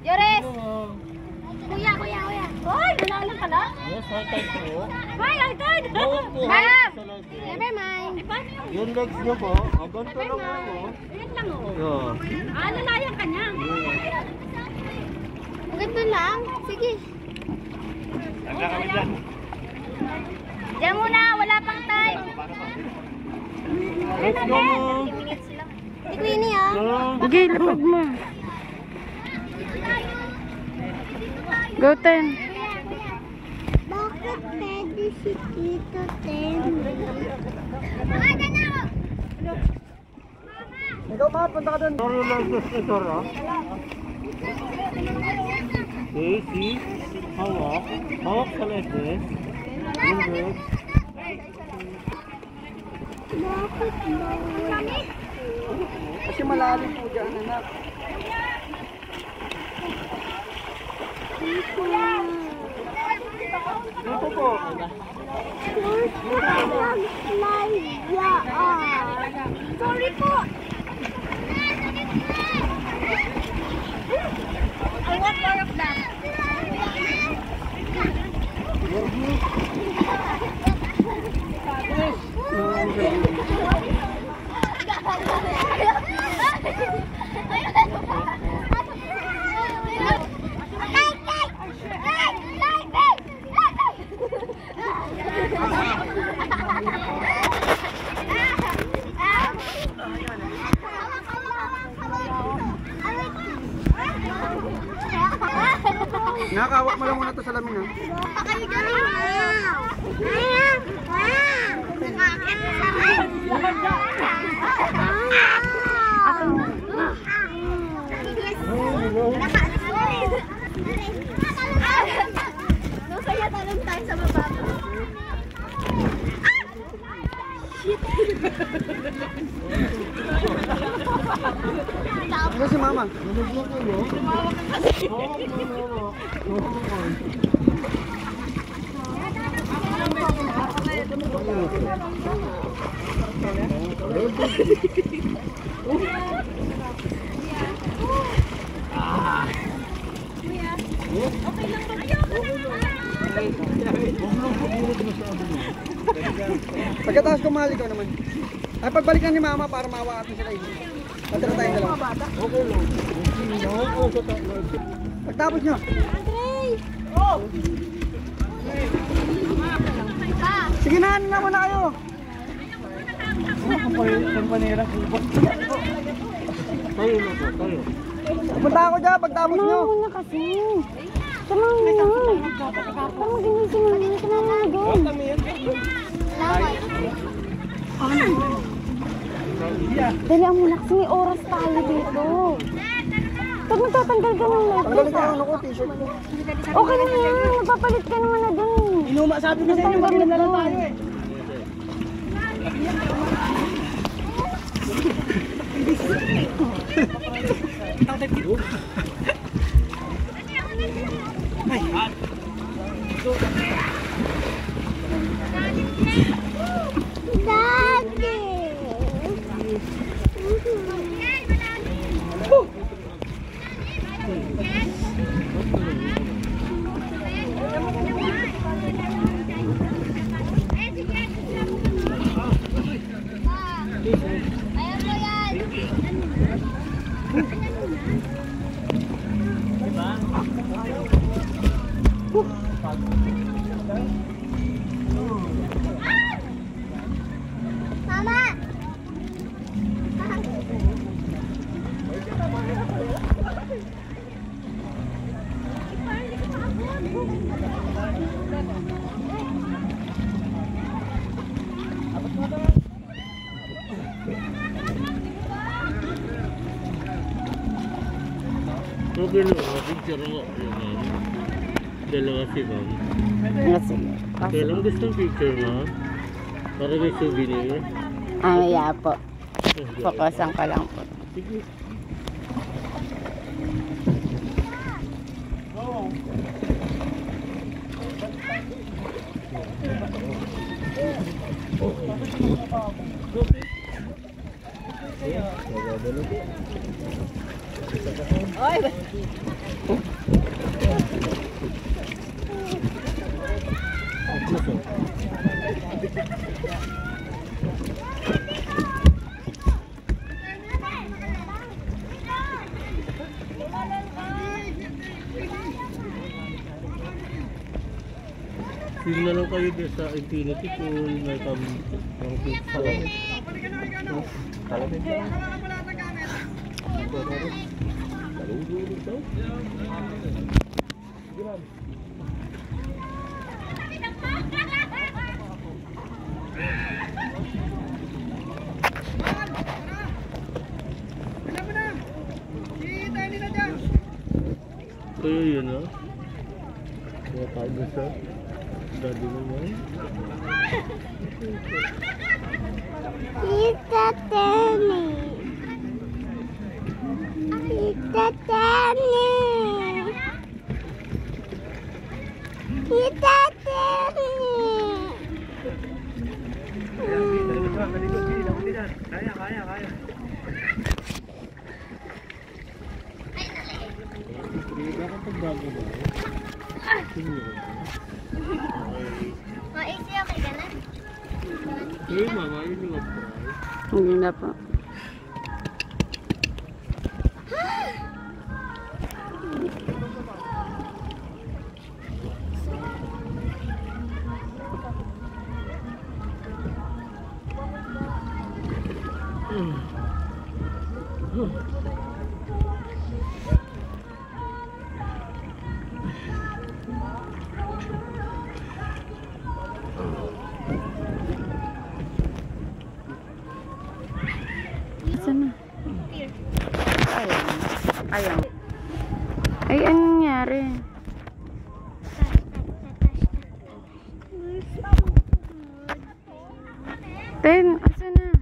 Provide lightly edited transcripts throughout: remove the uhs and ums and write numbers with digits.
Jores! Kuya. Hoy, nalalang ka na? Yes, high tide po. Hoy, high tide! Ma'am! Never mind. Yung legs nyo po, ganito lang ako. Ayan lang o. Yeah. Nalalang ka niya. Ganito lang. Sige. Tagla kami dyan. Diyan muna, wala pang time. Let's go, ma'am. Si Queenie ah. Sige, lapag mo. Go, Ten. Bakit pwede si Tito Ten? Ikaw, ma, punta ka doon. Sorry lang gusto ito, ha? Okay, see? Hawak. Hawak sa legs. Yung legs. Bakit bawal? Kasi malalim po dyan, anak. Dito po. Sorry po. I want more of that. Nakakawak mo lang muna ito sa lamin, ha? Kayo galing. Masaya talong tayo sa baba. Ano si mama? Pagkatapos kumali ka naman. Ay, pagbalikan ni mama para mahawakan mo sila. Patira tayong dalawa. Okay lang. Pagtapos nyo. Sige na, ano naman na kayo? Kampanera ko ba? Tayo na po, tayo. Pupunta ako dyan, pagtapos nyo. Tama mo na kasi. Tama mo na. Tama ginising mo na. Tama mo na doon. Dali ang muna kasi may oras tayo dito. Pag magtatanggal ka ng necklace. Tanggalin ka ano ko, t-shirt ko. Okay na yan. Magpapalit ka naman na doon. Inuma, sabi ko sa inyo, maganda lang tayo eh. Okay lang, picture ako. Dalawa si ma'am. Kaya lang gustong picture mo? Para may souvenir. Yeah po. Focusan ko lang po. Sige. Okay. Sino na lang kayo din sa Infinity Pool, may pang pizza. Talagang siya. Talong-gulog daw. Kaya yun ah. Kaya tayo sa daddy naman. Tita Tenny. Tita Tenny. Tita Tenny. Kaya. Kaya ka pagbago ba? Okay ka na? Eh, mama, yun yung try. Hindi na po. Sana. Ayan. Ay, anong nangyari? Asan na?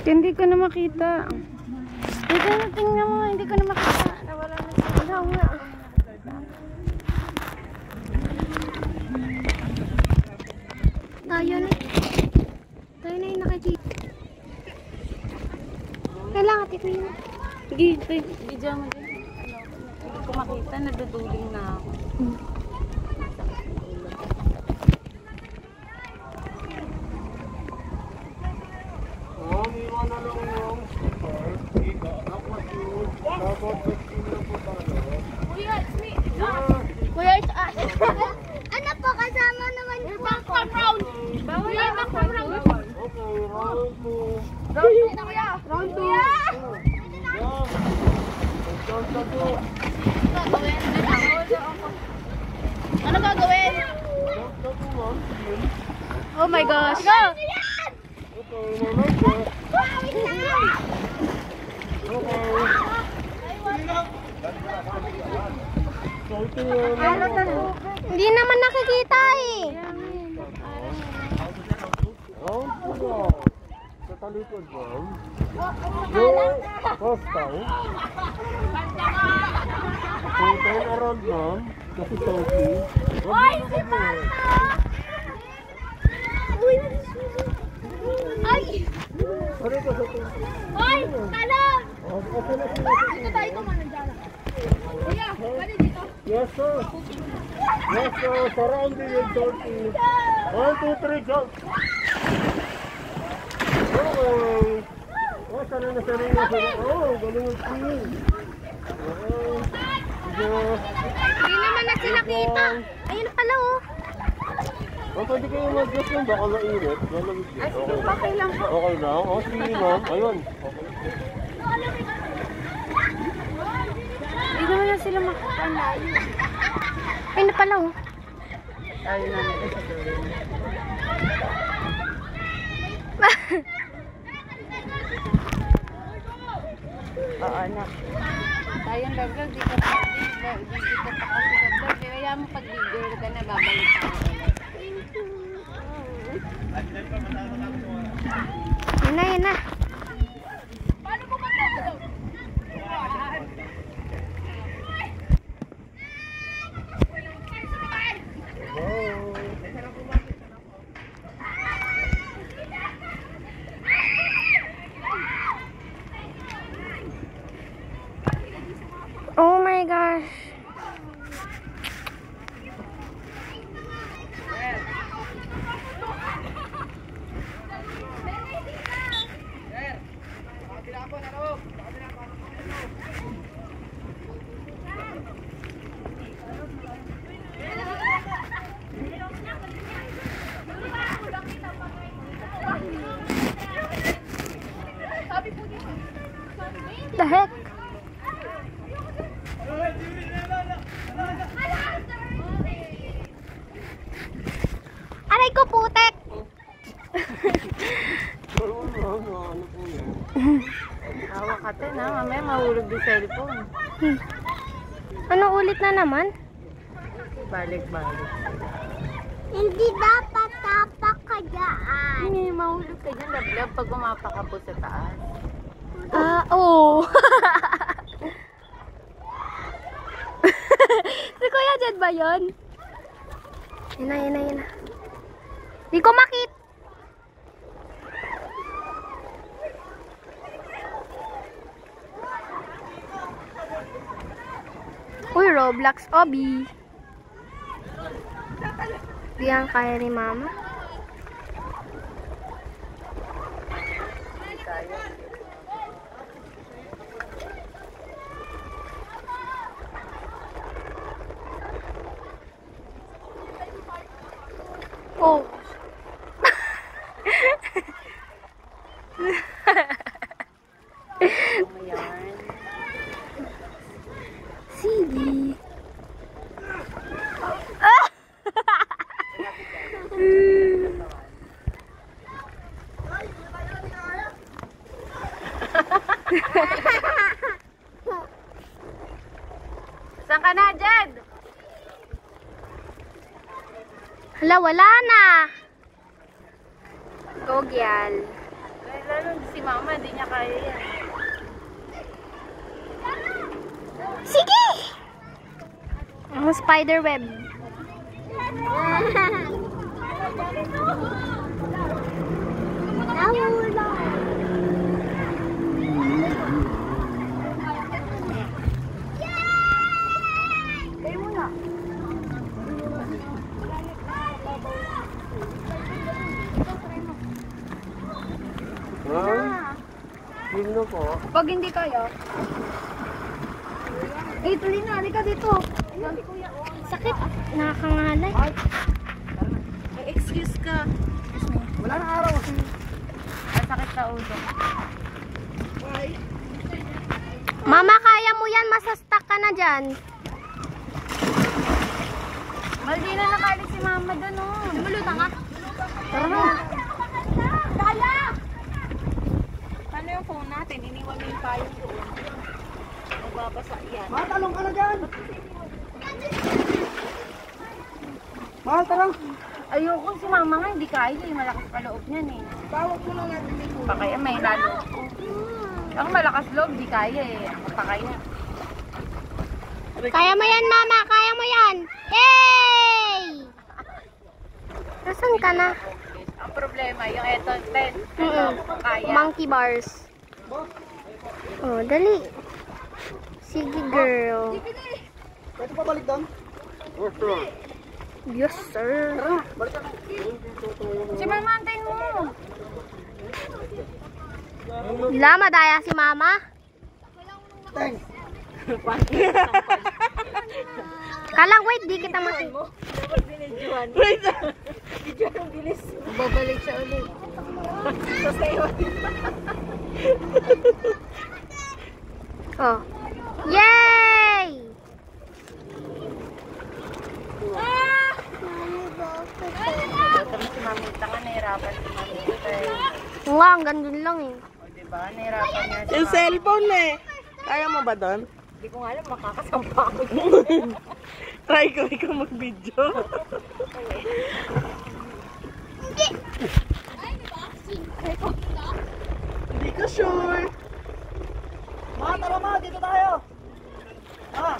Hindi ko na makita. Tingnan mo, hindi ko na makita. Nawala na siya. Nga. Tayo na yung nakikita. Kailangan ito yun. Hindi dyan mo din. Hindi ko makita, naduduling na ako. Kuya, ano po, kasama naman po ako. Round. Bawal yan, round. Round 2 na kuya. Round 2. Ano gagawin? Oh my gosh. Go! Hindi naman nakikita eh. Sa talikod ba? Yung hostile. So, turn around ma'am. Kasi Sophie. Oy, si Papa! Uy, ay! Oy, talong! Dito tayo kumanandala. Kuya, pwede dito? Yes, sir. Yes, sir. Surrounding and Sophie. 1, 2, 3, go! Okay. Oh, sanay na. Oh, galing yung team. Hindi naman na sila kita. Ayun pala oh. Oh, pwede kayo mag-dress lang. Baka mainit. Okay lang po. Okay lang. Oh, sige ma'am. Ayun. Hindi naman na sila makakalayo. Ayun na pala oh. Ayun na natin sa dulo. Oo, anak. Tayong laglag, di ka pa kasi laglag. Kaya mo pag-bigger ka na, babalik ka na. Yun na. The heck? Aray ko, putek! Hawak ka din, ha? Mamaya mahulog yung cellphone. Ano ulit na naman? Balik-balik. Hindi dapat tapak ka dyan. Hindi, mahulog ka dyan, lablab, pag umapa ka po sa taas. Oo. Si Kuya Jed ba yun? Yun na. Di ko makita. Uy, Roblox Obi. Di yan kaya ni Mama. Oh. Sige. Saan ka na, Jed? Hala, wala na. Gogyal. Lalo si Mama, hindi niya kaya yan. Sige! Ang spider web. Nahula. Kayo muna. Sino po? Pag hindi kaya. Tuloy na. Halika dito. Sakit. Nakakangalay. Excuse ka. Wala na araw. Masakit sa ulo. Mama, kaya mo yan. Masastak ka na dyan. Maldi na nakalis si Mama doon, oh. Lumulutan ka. Tara na. Dala! Paano yung phone natin? Iniwan mo yung payong doon. Magbabasa yan. Mahal, talong ka na dyan. Mahal, tarang. Ayoko si Mama nga, hindi kaya. Yung malakas pa loob niyan eh. Tawag mo lang natin dito. Pa kaya may lalo. Ang malakas loob, di kaya eh. Ako pa kaya. Kaya mo yan, Mama. Kaya mo yan. Yay! Nasaan ka na? Ang problema, yung eto, 10. Kaya. Monkey bars. Oh, dali. Sige, girl. Pwede pa balik doon? Yes, sir. Si Mama, antayin mo. Wala, madaya si Mama. Thanks. Kalang, wait, di kita mati. Wait. Babalik siya ulit. Oh. Yay! Ito si Mamita nga, nahirapan si Mamita eh. Nga, ang gandun lang eh. O, diba? Nahirapan niya si Yung cellphone eh. Kaya mo ba doon? Hindi ko nga alam, makakasampa ako. Try ko ikaw mag-video. Hindi ko sure. Ma, tara ma, dito tayo. Ma,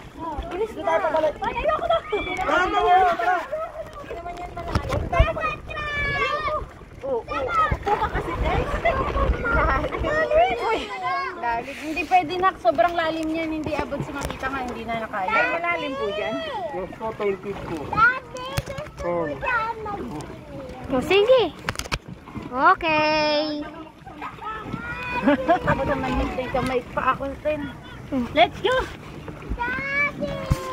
bilis dito tayo pabalik. Ayoko na! Mama mo. Tara. Hindi naman yan malayo. Dito tayo pabalik. Lalim. Hindi pwede na, sobrang lalim yan. Hindi abot si Mamita nga, hindi na nakaya. Ay, malalim po dyan. Yes po, 20 po. Oh, sige. Okay. Ako naman hindi ka may pa ako, Tin. Let's go! Daddy!